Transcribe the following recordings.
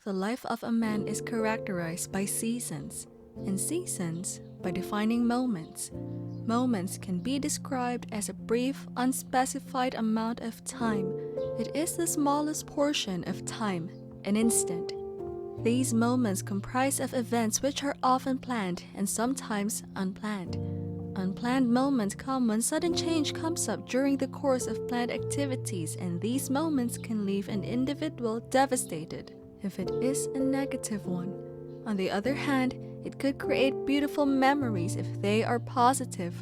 The life of a man is characterized by seasons, and seasons by defining moments. Moments can be described as a brief, unspecified amount of time. It is the smallest portion of time, an instant. These moments comprise of events which are often planned and sometimes unplanned. Unplanned moments come when sudden change comes up during the course of planned activities, and these moments can leave an individual devastated if it is a negative one. On the other hand, it could create beautiful memories if they are positive,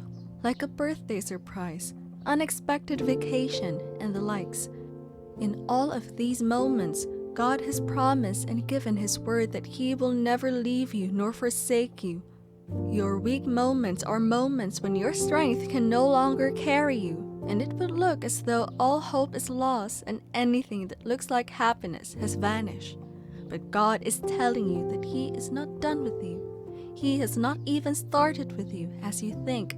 like a birthday surprise, unexpected vacation, and the likes. In all of these moments, God has promised and given His word that He will never leave you nor forsake you. Your weak moments are moments when your strength can no longer carry you, and it would look as though all hope is lost and anything that looks like happiness has vanished. But God is telling you that He is not done with you. He has not even started with you as you think.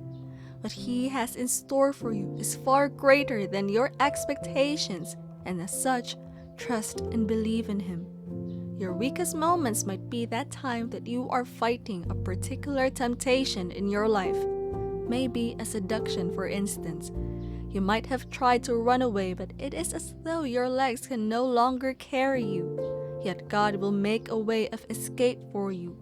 What He has in store for you is far greater than your expectations, and as such, trust and believe in Him. Your weakest moments might be that time that you are fighting a particular temptation in your life. Maybe a seduction, for instance. You might have tried to run away, but it is as though your legs can no longer carry you. Yet God will make a way of escape for you.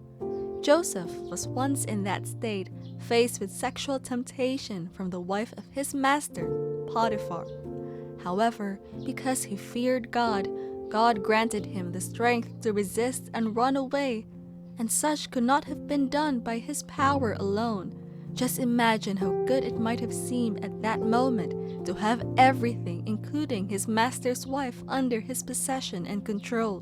Joseph was once in that state, faced with sexual temptation from the wife of his master, Potiphar. However, because he feared God, God granted him the strength to resist and run away, and such could not have been done by his power alone. Just imagine how good it might have seemed at that moment to have everything, including his master's wife, under his possession and control.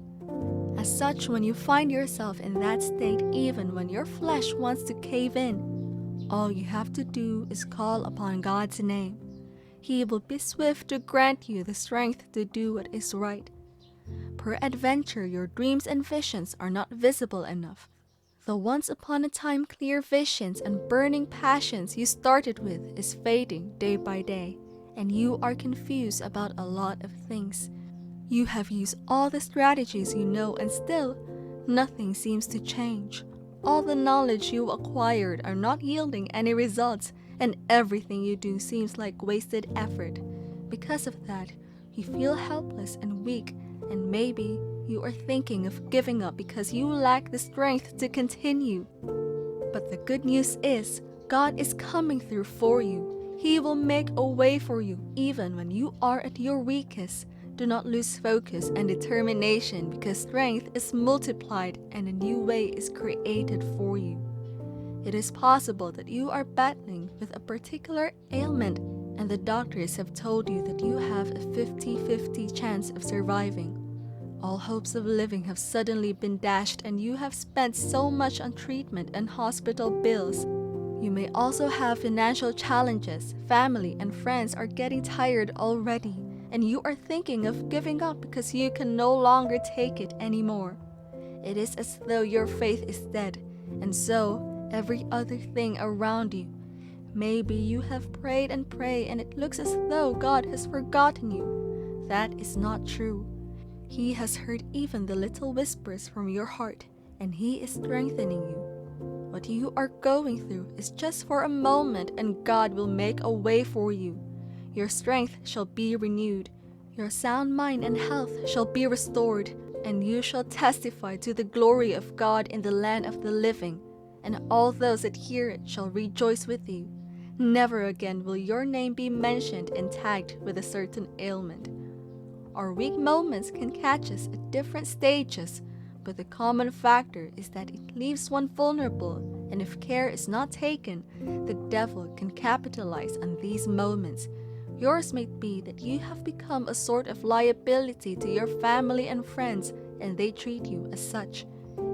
As such, when you find yourself in that state, even when your flesh wants to cave in, all you have to do is call upon God's name. He will be swift to grant you the strength to do what is right. Peradventure, your dreams and visions are not visible enough. The once upon a time clear visions and burning passions you started with is fading day by day, and you are confused about a lot of things. You have used all the strategies you know, and still, nothing seems to change. All the knowledge you acquired are not yielding any results, and everything you do seems like wasted effort. Because of that, you feel helpless and weak, and maybe you are thinking of giving up because you lack the strength to continue. But the good news is, God is coming through for you. He will make a way for you even when you are at your weakest. Do not lose focus and determination, because strength is multiplied and a new way is created for you. It is possible that you are battling with a particular ailment, and the doctors have told you that you have a 50-50 chance of surviving. All hopes of living have suddenly been dashed, and you have spent so much on treatment and hospital bills. You may also have financial challenges. Family and friends are getting tired already, and you are thinking of giving up because you can no longer take it anymore. It is as though your faith is dead, and so every other thing around you. Maybe you have prayed and prayed, and it looks as though God has forgotten you. That is not true. He has heard even the little whispers from your heart, and He is strengthening you. What you are going through is just for a moment, and God will make a way for you. Your strength shall be renewed. Your sound mind and health shall be restored, and you shall testify to the glory of God in the land of the living, and all those that hear it shall rejoice with you. Never again will your name be mentioned and tagged with a certain ailment. Our weak moments can catch us at different stages, but the common factor is that it leaves one vulnerable, and if care is not taken, the devil can capitalize on these moments. Yours may be that you have become a sort of liability to your family and friends, and they treat you as such.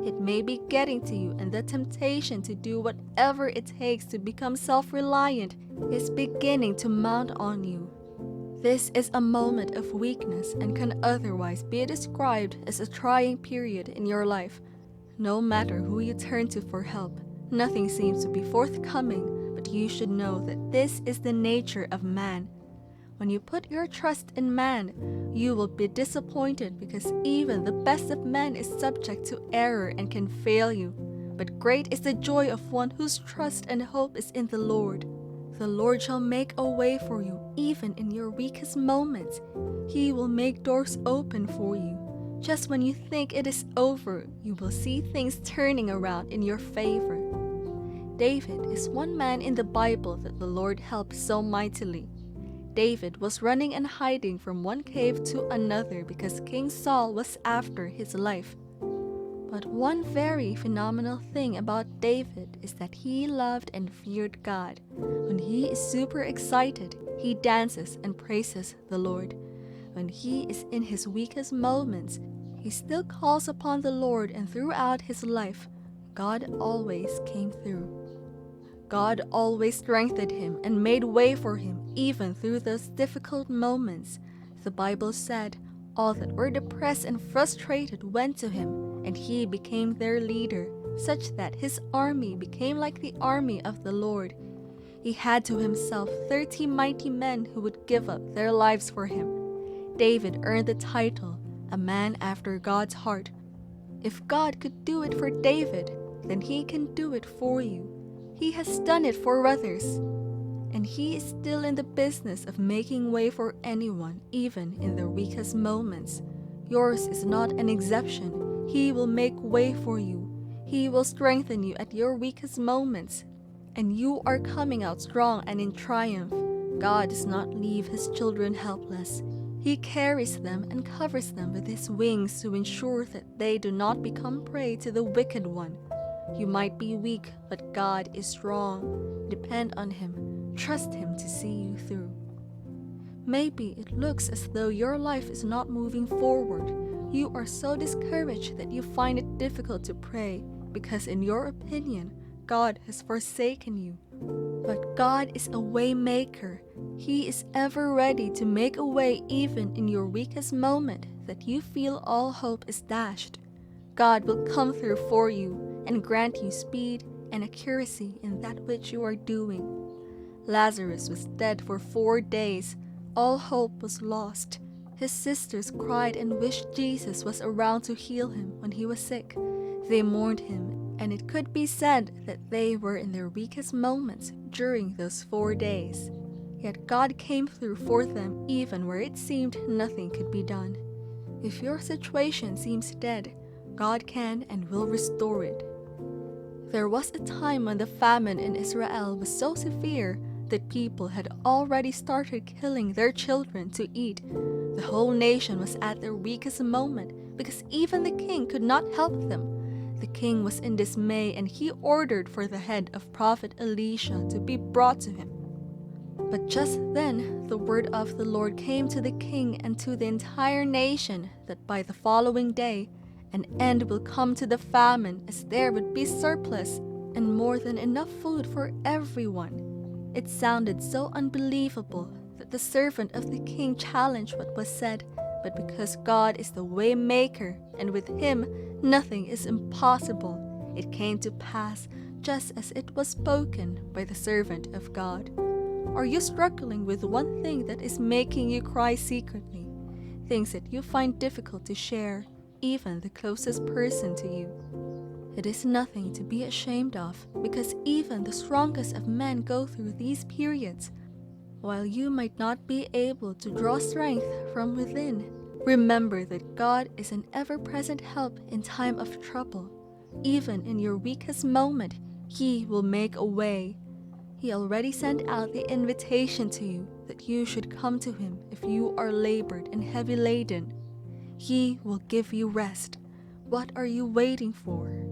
It may be getting to you, and the temptation to do whatever it takes to become self-reliant is beginning to mount on you. This is a moment of weakness and can otherwise be described as a trying period in your life. No matter who you turn to for help, nothing seems to be forthcoming, but you should know that this is the nature of man. When you put your trust in man, you will be disappointed because even the best of men is subject to error and can fail you. But great is the joy of one whose trust and hope is in the Lord. The Lord shall make a way for you, even in your weakest moments. He will make doors open for you. Just when you think it is over, you will see things turning around in your favor. David is one man in the Bible that the Lord helped so mightily. David was running and hiding from one cave to another because King Saul was after his life. But one very phenomenal thing about David is that he loved and feared God. When he is super excited, he dances and praises the Lord. When he is in his weakest moments, he still calls upon the Lord, and throughout his life, God always came through. God always strengthened him and made way for him even through those difficult moments. The Bible said, all that were depressed and frustrated went to him, and he became their leader, such that his army became like the army of the Lord. He had to himself 30 mighty men who would give up their lives for him. David earned the title, a man after God's heart. If God could do it for David, then he can do it for you. He has done it for others, and he is still in the business of making way for anyone, even in their weakest moments. Yours is not an exception. He will make way for you. He will strengthen you at your weakest moments, and you are coming out strong and in triumph. God does not leave his children helpless. He carries them and covers them with his wings to ensure that they do not become prey to the wicked one. You might be weak, but God is strong. Depend on him. Trust him to see you through. Maybe it looks as though your life is not moving forward. You are so discouraged that you find it difficult to pray because, in your opinion, God has forsaken you. But God is a way maker. He is ever ready to make a way even in your weakest moment that you feel all hope is dashed. God will come through for you and grant you speed and accuracy in that which you are doing. Lazarus was dead for 4 days. All hope was lost. His sisters cried and wished Jesus was around to heal him when he was sick. They mourned him, and it could be said that they were in their weakest moments during those 4 days. Yet God came through for them even where it seemed nothing could be done. If your situation seems dead, God can and will restore it. There was a time when the famine in Israel was so severe that people had already started killing their children to eat. The whole nation was at their weakest moment because even the king could not help them. The king was in dismay, and he ordered for the head of Prophet Elisha to be brought to him. But just then the word of the Lord came to the king and to the entire nation that by the following day an end will come to the famine, as there would be surplus and more than enough food for everyone. It sounded so unbelievable that the servant of the king challenged what was said, but because God is the way maker, and with him nothing is impossible, it came to pass just as it was spoken by the servant of God. Are you struggling with one thing that is making you cry secretly? Things that you find difficult to share, even the closest person to you? It is nothing to be ashamed of, because even the strongest of men go through these periods. While you might not be able to draw strength from within, remember that God is an ever-present help in time of trouble. Even in your weakest moment, He will make a way. He already sent out the invitation to you that you should come to Him if you are labored and heavy laden. He will give you rest. What are you waiting for?